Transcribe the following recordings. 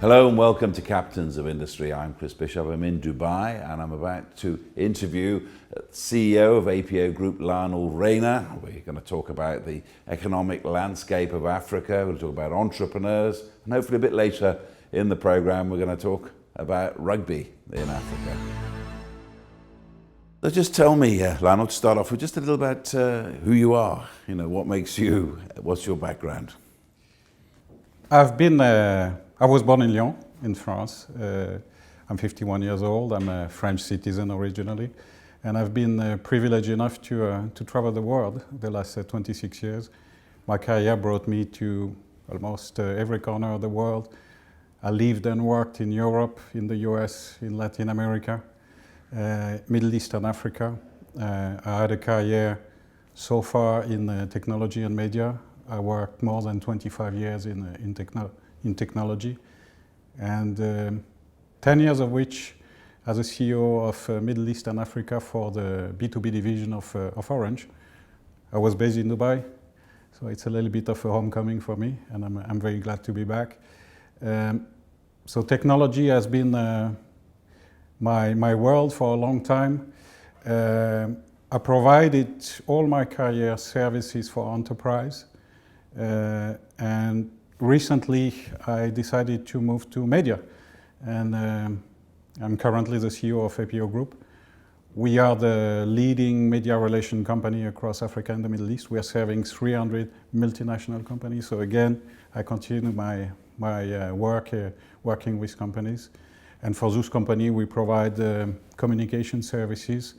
Hello and welcome to Captains of Industry. I'm Chris Bishop. I'm in Dubai and I'm about to interview CEO of APO Group, Lionel Reina. We're going to talk about the economic landscape of Africa. We're going to talk about entrepreneurs, and hopefully a bit later in the program we're going to talk about rugby in Africa. So just tell me, Lionel, to start off with just a little about who you are. You know, what makes you, what's your background? I was born in Lyon, in France. I'm 51 years old. I'm a French citizen originally. And I've been privileged enough to travel the world the last 26 years. My career brought me to almost every corner of the world. I lived and worked in Europe, in the US, in Latin America, Middle East and Africa. I had a career so far in technology and media. I worked more than 25 years in technology, and 10 years of which as a CEO of Middle East and Africa for the B2B division of Orange. I was based in Dubai, so it's a little bit of a homecoming for me, and I'm very glad to be back. So technology has been my world for a long time. I provided all my career services for enterprise, and recently I decided to move to media, and I'm currently the CEO of APO Group. We are the leading media relation company across Africa and the Middle East. We are serving 300 multinational companies. So again, I continue my work working with companies. And for those companies, we provide communication services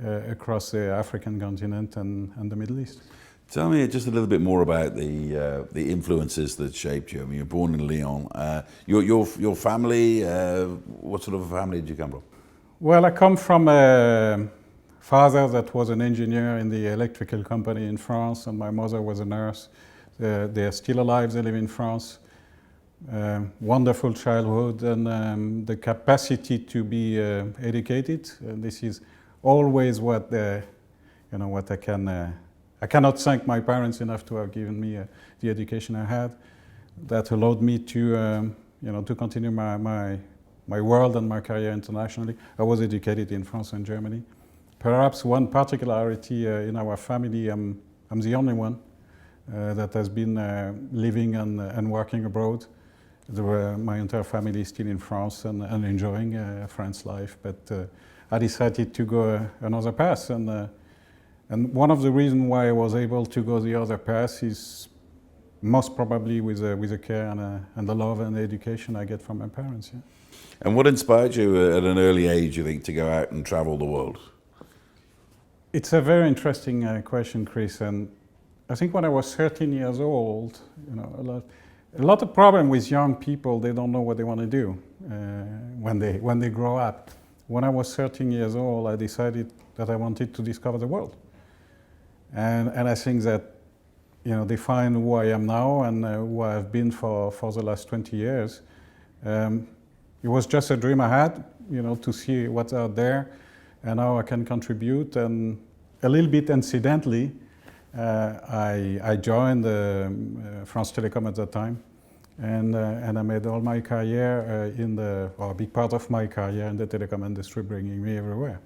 across the African continent and the Middle East. Tell me just a little bit more about the influences that shaped you. I mean, you're born in Lyon. Your family, what sort of a family did you come from? Well, I come from a father that was an engineer in the electrical company in France, and my mother was a nurse. They are still alive, they live in France. Wonderful childhood, and the capacity to be educated. This is always what what I cannot thank my parents enough to have given me the education I had. That allowed me to to continue my world and my career internationally. I was educated in France and Germany. Perhaps one particularity in our family, I'm the only one that has been living and working abroad. My entire family is still in France and enjoying a French life, but I decided to go another path, and one of the reasons why I was able to go the other path is most probably with the care and the love and the education I get from my parents. Yeah. And what inspired you at an early age, you think, to go out and travel the world? It's a very interesting question, Chris. And I think when I was 13 years old, a lot of problem with young people, they don't know what they want to do when they grow up. When I was 13 years old, I decided that I wanted to discover the world. And I think that, define who I am now and who I've been for the last 20 years. It was just a dream I had, to see what's out there and how I can contribute. And a little bit incidentally, I joined France Telecom at that time, and I made all my career or a big part of my career in the telecom industry, bringing me everywhere.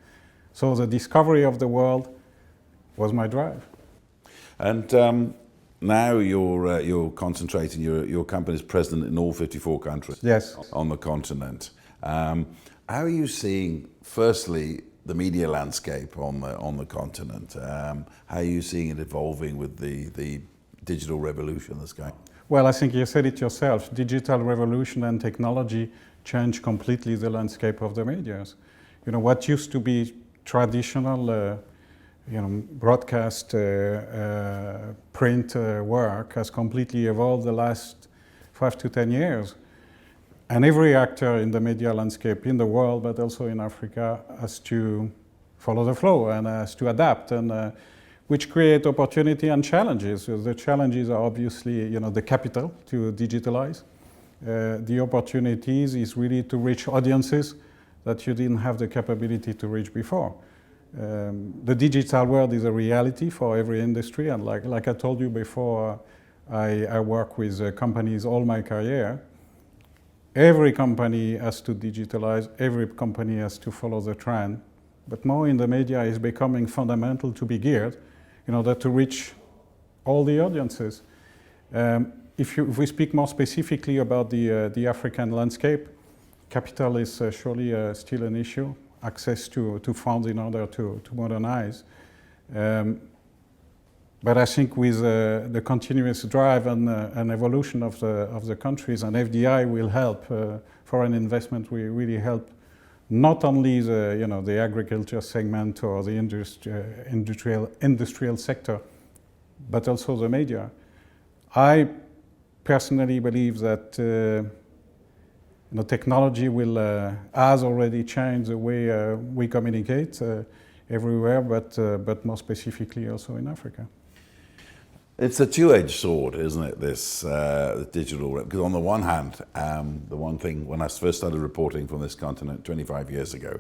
So the discovery of the world was my drive. And now you're concentrating. Your company is present in all 54 countries. Yes. On the continent. How are you seeing, firstly, the media landscape on the continent? How are you seeing it evolving with the digital revolution that's going on? Well, I think you said it yourself. Digital revolution and technology changed completely the landscape of the media. What used to be traditional broadcast print work has completely evolved the last 5 to 10 years. And every actor in the media landscape in the world, but also in Africa, has to follow the flow and has to adapt, and which create opportunity and challenges. So the challenges are obviously, the capital to digitalize. The opportunities is really to reach audiences that you didn't have the capability to reach before. The digital world is a reality for every industry, and like I told you before, I work with companies all my career. every company has to digitalize, every company has to follow the trend, but more in the media is becoming fundamental to be geared in order to reach all the audiences. If we speak more specifically about the African landscape, capital is surely still an issue, access to funds in order to modernize. But I think with the continuous drive and evolution of the countries, and FDI will help, foreign investment will really help not only the agriculture segment or the industrial sector, but also the media. I personally believe that technology has already changed the way we communicate everywhere, but more specifically also in Africa. It's a two-edged sword, isn't it, this digital? Because on the one hand, the one thing, when I first started reporting from this continent 25 years ago,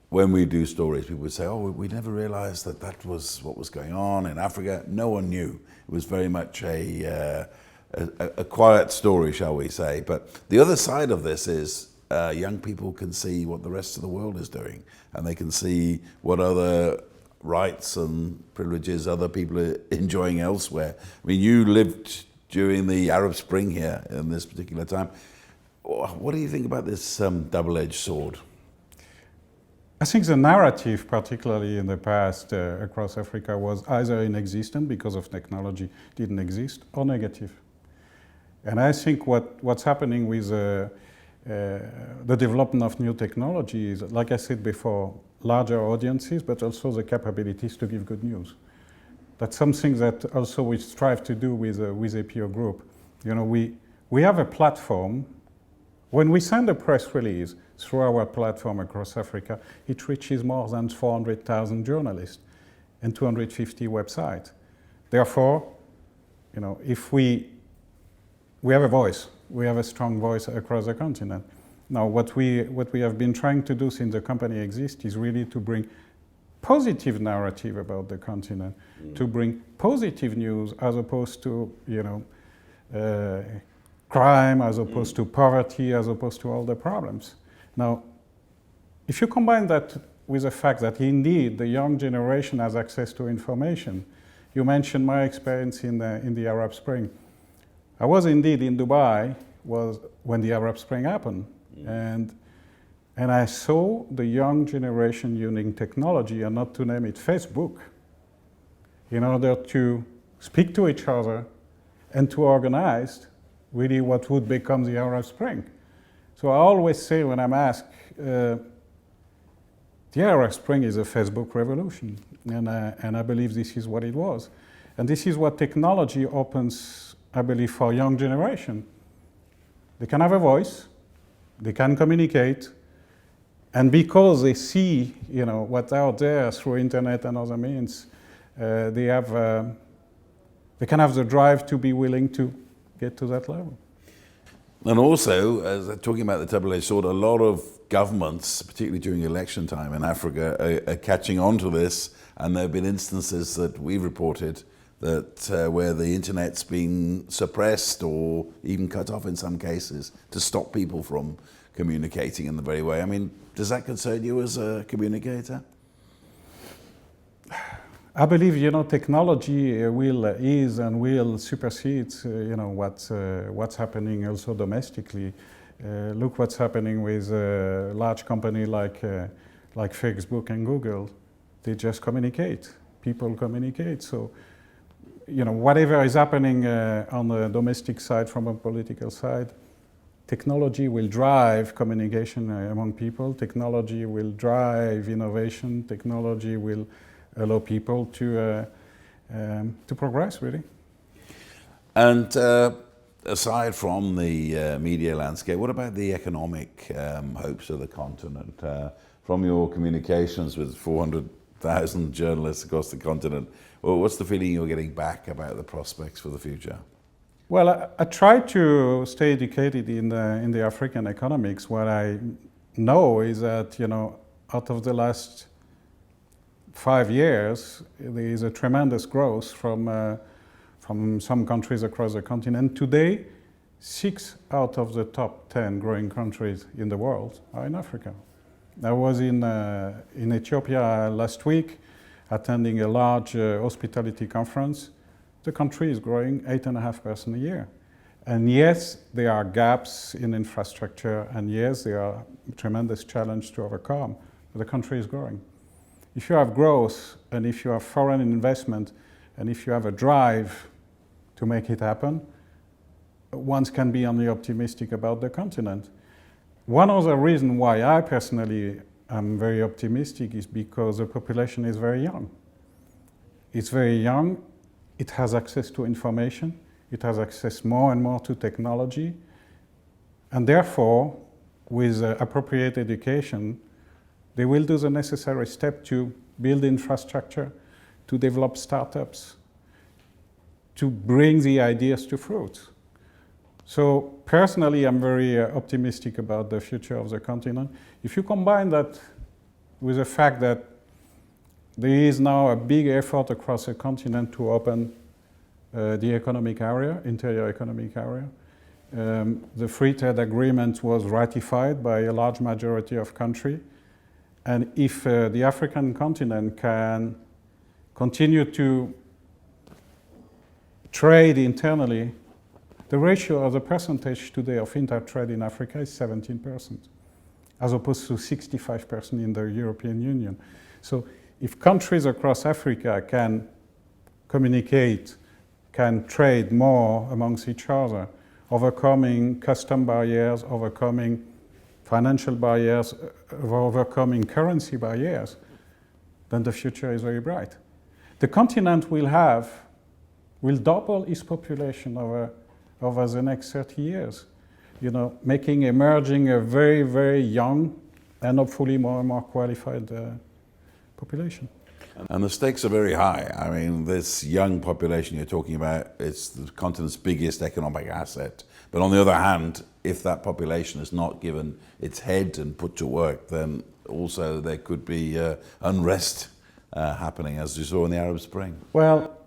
when we do stories, people would say, oh, we never realized that was what was going on in Africa. No one knew. It was very much a quiet story, shall we say. But the other side of this is young people can see what the rest of the world is doing, and they can see what other rights and privileges other people are enjoying elsewhere. I mean, you lived during the Arab Spring here in this particular time. What do you think about this double-edged sword? I think the narrative, particularly in the past across Africa, was either inexistent because of technology didn't exist, or negative. And I think what's happening with the development of new technologies, like I said before, larger audiences, but also the capabilities to give good news. That's something that also we strive to do with APO Group. We have a platform. When we send a press release through our platform across Africa, it reaches more than 400,000 journalists and 250 websites. Therefore, if we have a voice, we have a strong voice across the continent. Now, what we have been trying to do since the company exists is really to bring positive narrative about the continent, to bring positive news as opposed to, crime, as opposed to poverty, as opposed to all the problems. Now, if you combine that with the fact that indeed the young generation has access to information, you mentioned my experience in the Arab Spring. I was indeed in Dubai when the Arab Spring happened. And I saw the young generation using technology, and not to name it Facebook, in order to speak to each other and to organize really what would become the Arab Spring. So I always say when I'm asked, the Arab Spring is a Facebook revolution, and I believe this is what it was. And this is what technology opens, I believe, for young generation. They can have a voice, they can communicate, and because they see, what's out there through internet and other means, they can have the drive to be willing to get to that level. And also, as talking about the double-edged sword, a lot of governments, particularly during election time in Africa, are catching on to this, and there have been instances that we've reported that where the internet's been suppressed or even cut off in some cases to stop people from communicating in the very way. I mean, does that concern you as a communicator? I believe, technology is and will supersede, what's happening also domestically. Look what's happening with a large company like Facebook and Google. They just communicate. People communicate. So, whatever is happening on the domestic side from a political side, technology will drive communication among people. Technology will drive innovation. Technology will allow people to progress, really. And aside from the media landscape, what about the economic hopes of the continent? From your communications with 400,000 journalists across the continent, what's the feeling you're getting back about the prospects for the future? Well, I try to stay educated in the African economics. What I know is that, out of the last 5 years, there is a tremendous growth from some countries across the continent. Today, 6 out of the top 10 growing countries in the world are in Africa. I was in Ethiopia last week attending a large hospitality conference. The country is growing 8.5% a year. And yes, there are gaps in infrastructure, and yes, there are tremendous challenges to overcome, but the country is growing. If you have growth, and if you have foreign investment, and if you have a drive to make it happen, one can be only optimistic about the continent. One other reason why I personally am very optimistic is because the population is very young. It's very young, it has access to information, it has access more and more to technology, and therefore, with appropriate education, they will do the necessary step to build infrastructure, to develop startups, to bring the ideas to fruit. So personally, I'm very optimistic about the future of the continent. If you combine that with the fact that there is now a big effort across the continent to open the economic area, interior economic area. The free trade agreement was ratified by a large majority of countries. And if the African continent can continue to trade internally, the ratio or the percentage today of inter-trade in Africa is 17%, as opposed to 65% in the European Union. So if countries across Africa can communicate, can trade more amongst each other, overcoming custom barriers, overcoming financial barriers, overcoming currency barriers, then the future is very bright. The continent will double its population over the next 30 years, making emerging a very, very young and hopefully more and more qualified population. And the stakes are very high. I mean, this young population you're talking about, it's the continent's biggest economic asset. But on the other hand, if that population is not given its head and put to work, then also there could be unrest happening, as you saw in the Arab Spring. Well,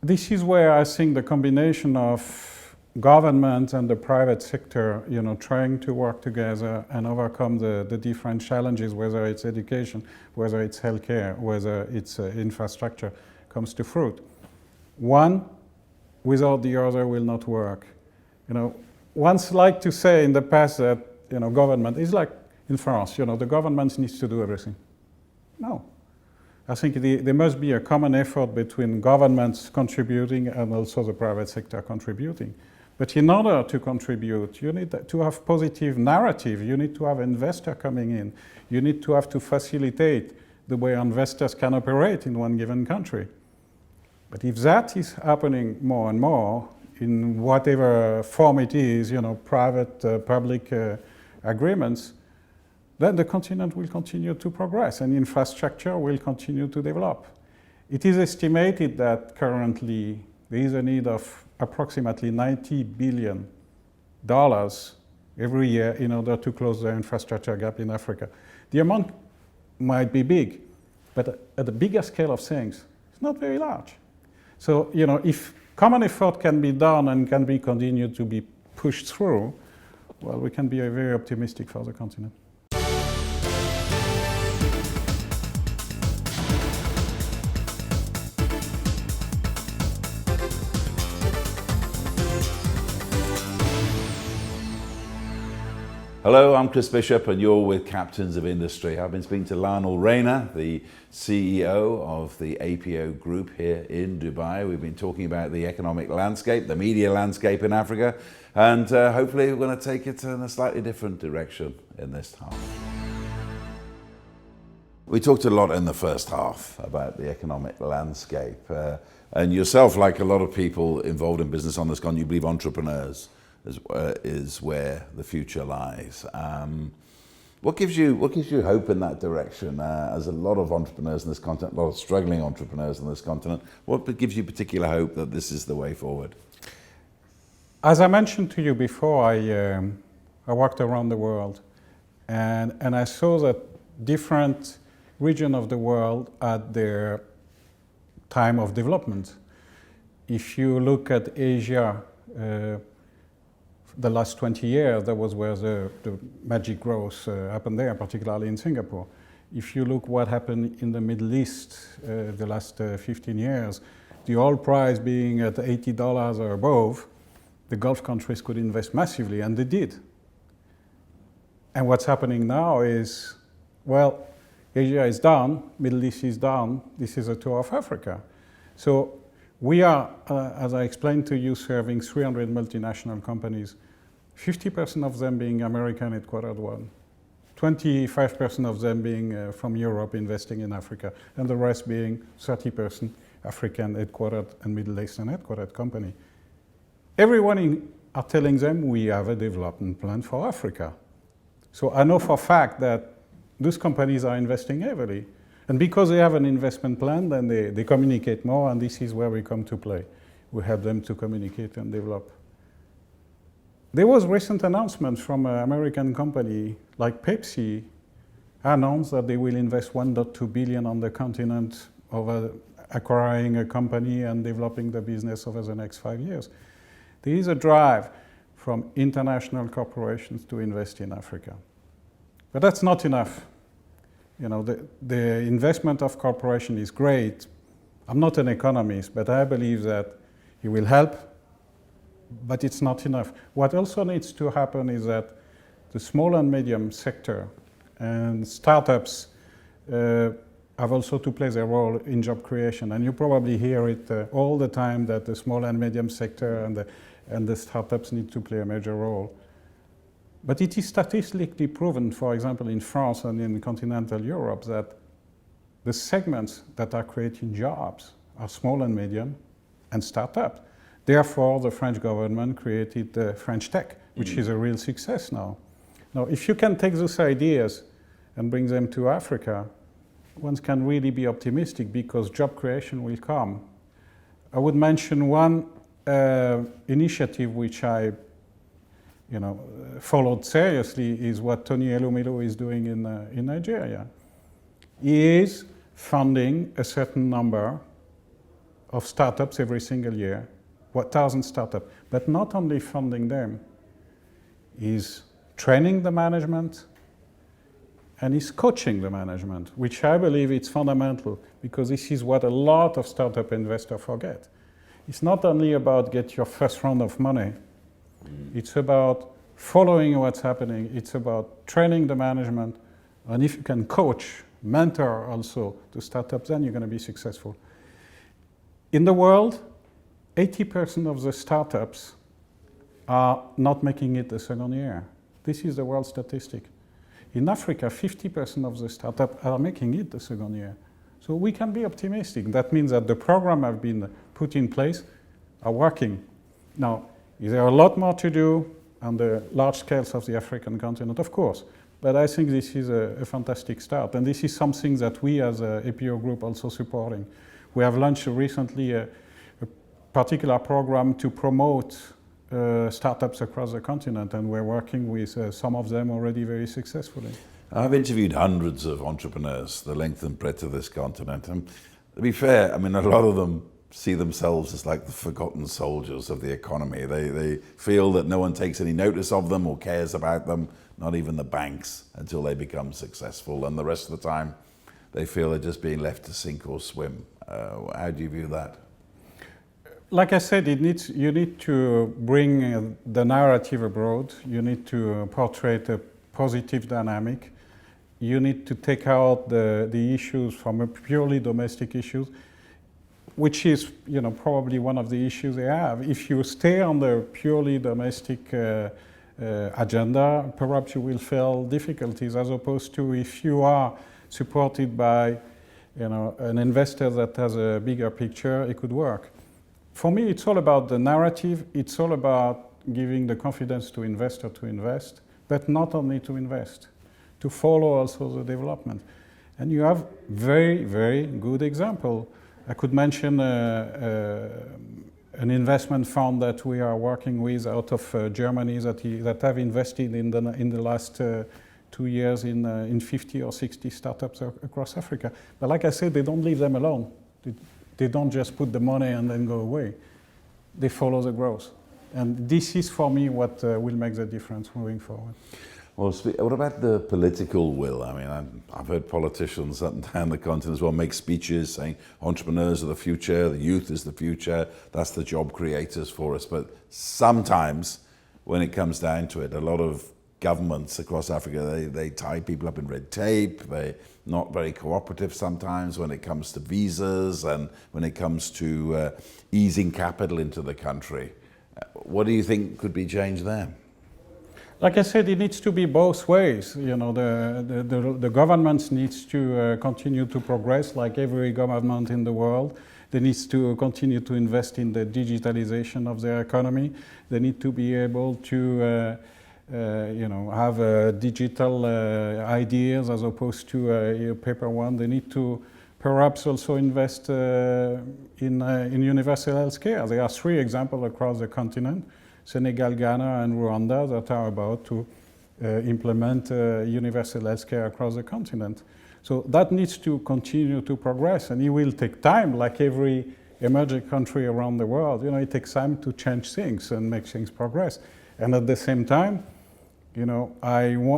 this is where I think the combination of government and the private sector, trying to work together and overcome the different challenges, whether it's education, whether it's healthcare, whether it's infrastructure, comes to fruit. One without the other will not work. Once like to say in the past that government is like in France. The government needs to do everything. No. I think there must be a common effort between governments contributing and also the private sector contributing. But in order to contribute, you need to have positive narrative. You need to have investor coming in. You need to have to facilitate the way investors can operate in one given country. But if that is happening more and more, in whatever form it is, private, public agreements, then the continent will continue to progress and infrastructure will continue to develop. It is estimated that currently there is a need of approximately $90 billion every year in order to close the infrastructure gap in Africa. The amount might be big, but at the bigger scale of things, it's not very large. So, if common effort can be done and can be continued to be pushed through, well, we can be very optimistic for the continent. Hello, I'm Chris Bishop and you're with Captains of Industry. I've been speaking to Lionel Reina, the CEO of the APO Group here in Dubai. We've been talking about the economic landscape, the media landscape in Africa, and hopefully we're going to take it in a slightly different direction in this half. We talked a lot in the first half about the economic landscape, and yourself, like a lot of people involved in business on this continent, you believe entrepreneurs is where the future lies. What gives you hope in that direction? As a lot of entrepreneurs in this continent, a lot of struggling entrepreneurs in this continent, what gives you particular hope that this is the way forward? As I mentioned to you before, I walked around the world, and I saw that different regions of the world had their time of development. If you look at Asia, the last 20 years, that was where the magic growth happened there, particularly in Singapore. If you look what happened in the Middle East the last 15 years, the oil price being at $80 or above, the Gulf countries could invest massively, and they did. And what's happening now is, well, Asia is down, Middle East is down, this is a tour of Africa. So we are, as I explained to you, serving 300 multinational companies, 50% of them being American headquartered one, 25% of them being from Europe investing in Africa, and the rest being 30% African headquartered and Middle Eastern headquartered company. Everyone are telling them we have a development plan for Africa. So I know for a fact that those companies are investing heavily. And because they have an investment plan, then they communicate more, and this is where we come to play. We help them to communicate and develop. There was recent announcement from an American company like Pepsi announced that they will invest $1.2 billion on the continent over acquiring a company and developing the business over the next 5 years. There is a drive from international corporations to invest in Africa. But that's not enough. You know, the investment of corporation is great. I'm not an economist, but I believe that it will help, but it's not enough. What also needs to happen is that the small and medium sector and startups have also to play their role in job creation. And you probably hear it all the time that the small and medium sector and the startups need to play a major role. But it is statistically proven, for example, in France and in continental Europe, that the segments that are creating jobs are small and medium and startups. Therefore, the French government created French Tech, which is a real success now. Now, if you can take those ideas and bring them to Africa, one can really be optimistic because job creation will come. I would mention one initiative which I followed seriously is what Tony Elumelu is doing in Nigeria. He is funding a certain number of startups every single year, 1,000 startups, but not only funding them, he's training the management and he's coaching the management, which I believe is fundamental because this is what a lot of startup investors forget. It's not only about get your first round of money. It's about following what's happening. It's about training the management. And if you can coach, mentor also to startups, then you're going to be successful. In the world, 80% of the startups are not making it the second year. This is the world statistic. In Africa, 50% of the startups are making it the second year. So we can be optimistic. That means that the program have been put in place are working. Now, is there a lot more to do on the large scales of the African continent? Of course. But I think this is a fantastic start. And this is something that we as a APO Group also supporting. We have launched recently a particular program to promote startups across the continent, and we're working with some of them already very successfully. I've interviewed hundreds of entrepreneurs, the length and breadth of this continent. And to be fair, I mean, a lot of them see themselves as like the forgotten soldiers of the economy. They feel that no one takes any notice of them or cares about them, not even the banks, until they become successful. And the rest of the time, they feel they're just being left to sink or swim. How do you view that? Like I said, you need to bring the narrative abroad. You need to portray a positive dynamic. You need to take out the issues from a purely domestic issues, which is probably one of the issues they have. If you stay on the purely domestic agenda, perhaps you will face difficulties, as opposed to if you are supported by an investor that has a bigger picture, it could work. For me, it's all about the narrative. It's all about giving the confidence to investor to invest, but not only to invest, to follow also the development. And you have very, very good example. I could mention an investment fund that we are working with out of Germany that have invested in the last 2 years in 50 or 60 startups across Africa. But like I said, they don't leave them alone. They don't just put the money and then go away. They follow the growth. And this is for me what will make the difference moving forward. Well, what about the political will? I mean, I've heard politicians up and down the continent as well make speeches saying entrepreneurs are the future, the youth is the future, that's the job creators for us. But sometimes when it comes down to it, a lot of governments across Africa, they tie people up in red tape. They're not very cooperative sometimes when it comes to visas and when it comes to easing capital into the country. What do you think could be changed there? Like I said, it needs to be both ways. You know, the governments needs to continue to progress, like every government in the world. They need to continue to invest in the digitalization of their economy. They need to be able to, have digital ideas as opposed to a paper one. They need to perhaps also invest in universal health care. There are 3 examples across the continent: Senegal, Ghana, and Rwanda, that are about to implement universal health care across the continent. So that needs to continue to progress, and it will take time, like every emerging country around the world. You know, it takes time to change things and make things progress. And at the same time, you know,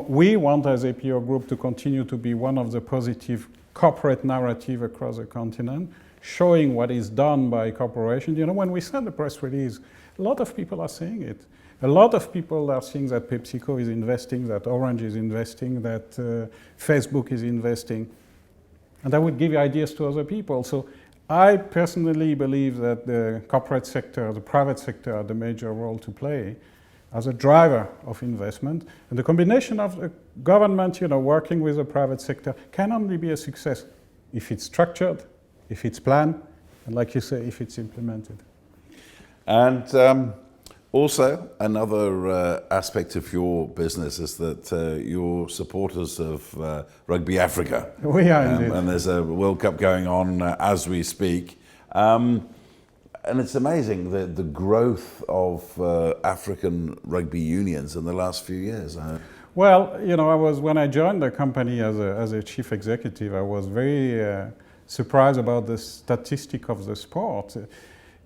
we want as APO Group to continue to be one of the positive corporate narrative across the continent, showing what is done by corporations. You know, when we send a press release, a lot of people are saying it. A lot of people are seeing that PepsiCo is investing, that Orange is investing, that Facebook is investing. And that would give ideas to other people. So I personally believe that the corporate sector, the private sector, have the major role to play as a driver of investment. And the combination of the government, you know, working with the private sector can only be a success if it's structured, if it's planned, and like you say, if it's implemented. And also, another aspect of your business is that you're supporters of Rugby Africa. We are indeed. And there's a World Cup going on as we speak. And it's amazing the growth of African rugby unions in the last few years. Well, you know, when I joined the company as a chief executive, I was very surprised about the statistic of the sport.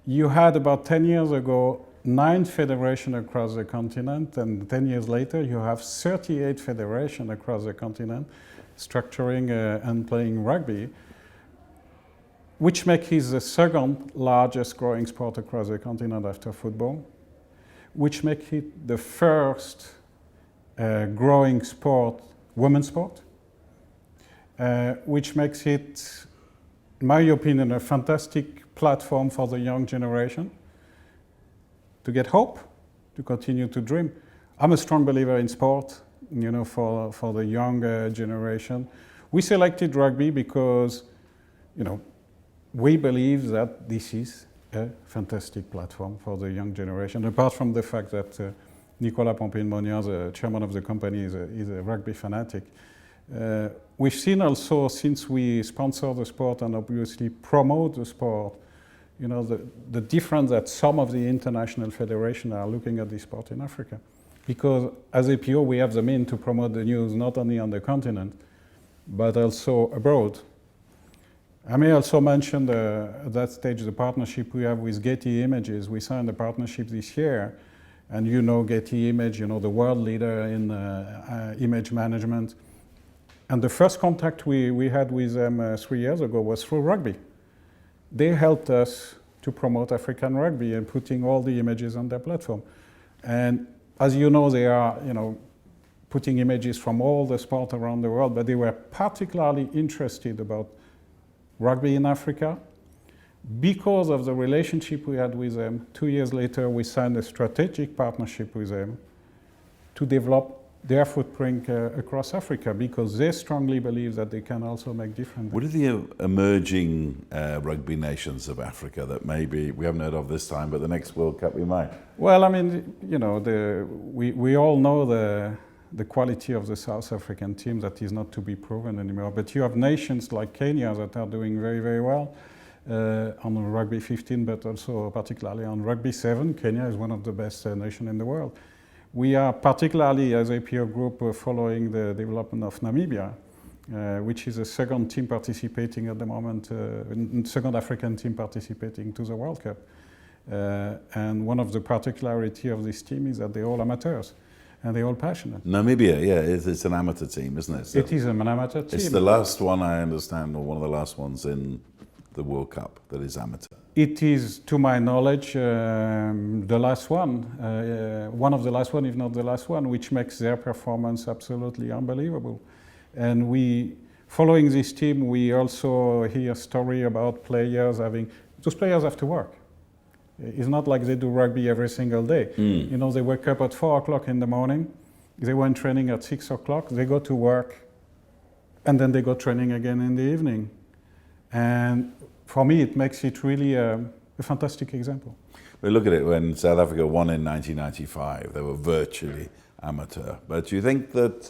You had about 10 years ago 9 federations across the continent, and 10 years later you have 38 federations across the continent structuring and playing rugby, which makes it the 2nd largest growing sport across the continent after football, which makes it the 1st growing sport, women's sport, which makes it, in my opinion, a fantastic platform for the young generation to get hope, to continue to dream. I'm a strong believer in sport, you know, for the young generation. We selected rugby because, you know, we believe that this is a fantastic platform for the young generation, apart from the fact that Nicolas Pompin-Monia, the chairman of the company, is a rugby fanatic. We've seen also, since we sponsor the sport and obviously promote the sport, you know, the difference that some of the international federations are looking at the sport in Africa. Because as APO, we have the means to promote the news not only on the continent, but also abroad. I may also mention at that stage the partnership we have with Getty Images. We signed a partnership this year, and you know Getty Image, you know, the world leader in image management. And the first contact we had with them 3 years ago was through rugby. They helped us to promote African rugby and putting all the images on their platform. And as you know, they are, you know, putting images from all the sport around the world, but they were particularly interested about rugby in Africa. Because of the relationship we had with them, 2 years later we signed a strategic partnership with them to develop their footprint across Africa, because they strongly believe that they can also make difference. What are the emerging rugby nations of Africa that maybe we haven't heard of this time, but the next World Cup we might? Well, I mean, you know, we all know the quality of the South African team that is not to be proven anymore. But you have nations like Kenya that are doing very, very well on rugby 15, but also particularly on rugby 7. Kenya is one of the best nations in the world. We are particularly, as APO Group, following the development of Namibia, which is the 2nd team participating at the moment, 2nd African team participating to the World Cup. And one of the particularity of this team is that they're all amateurs and they're all passionate. Namibia, yeah, it's an amateur team, isn't it? So It is an amateur team. it's the last one, I understand, or one of the last ones in the World Cup that is amateur. It is, to my knowledge, the last one, one of the last one, if not the last one, which makes their performance absolutely unbelievable. And following this team, we also hear a story about players those players have to work. It's not like they do rugby every single day. You know, they wake up at 4 o'clock in the morning, they went training at 6 o'clock, they go to work, and then they go training again in the evening. And for me, it makes it really a fantastic example. We look at it when South Africa won in 1995, they were virtually amateur. But do you think that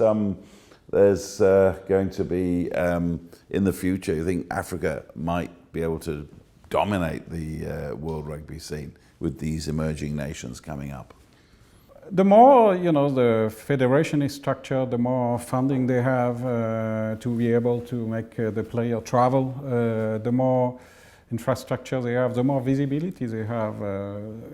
there's going to be, in the future, you think Africa might be able to dominate the world rugby scene with these emerging nations coming up? The more, you know, the federation is structured, the more funding they have to be able to make the player travel, the more infrastructure they have, the more visibility they have,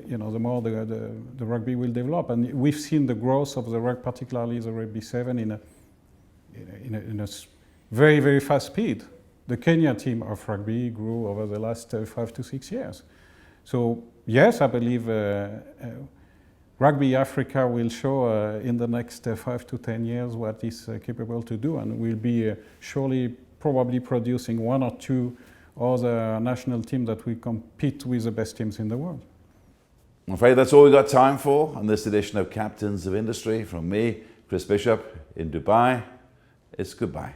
you know, the more the rugby will develop. And we've seen the growth of the rugby, particularly the rugby 7, in a very, very fast speed. The Kenya team of rugby grew over the last 5 to 6 years. So yes, I believe Rugby Africa will show in the next 5 to 10 years what it's capable to do, and will be surely probably producing 1 or 2 other national teams that will compete with the best teams in the world. I'm afraid that's all we've got time for on this edition of Captains of Industry. From me, Chris Bishop, in Dubai, it's goodbye.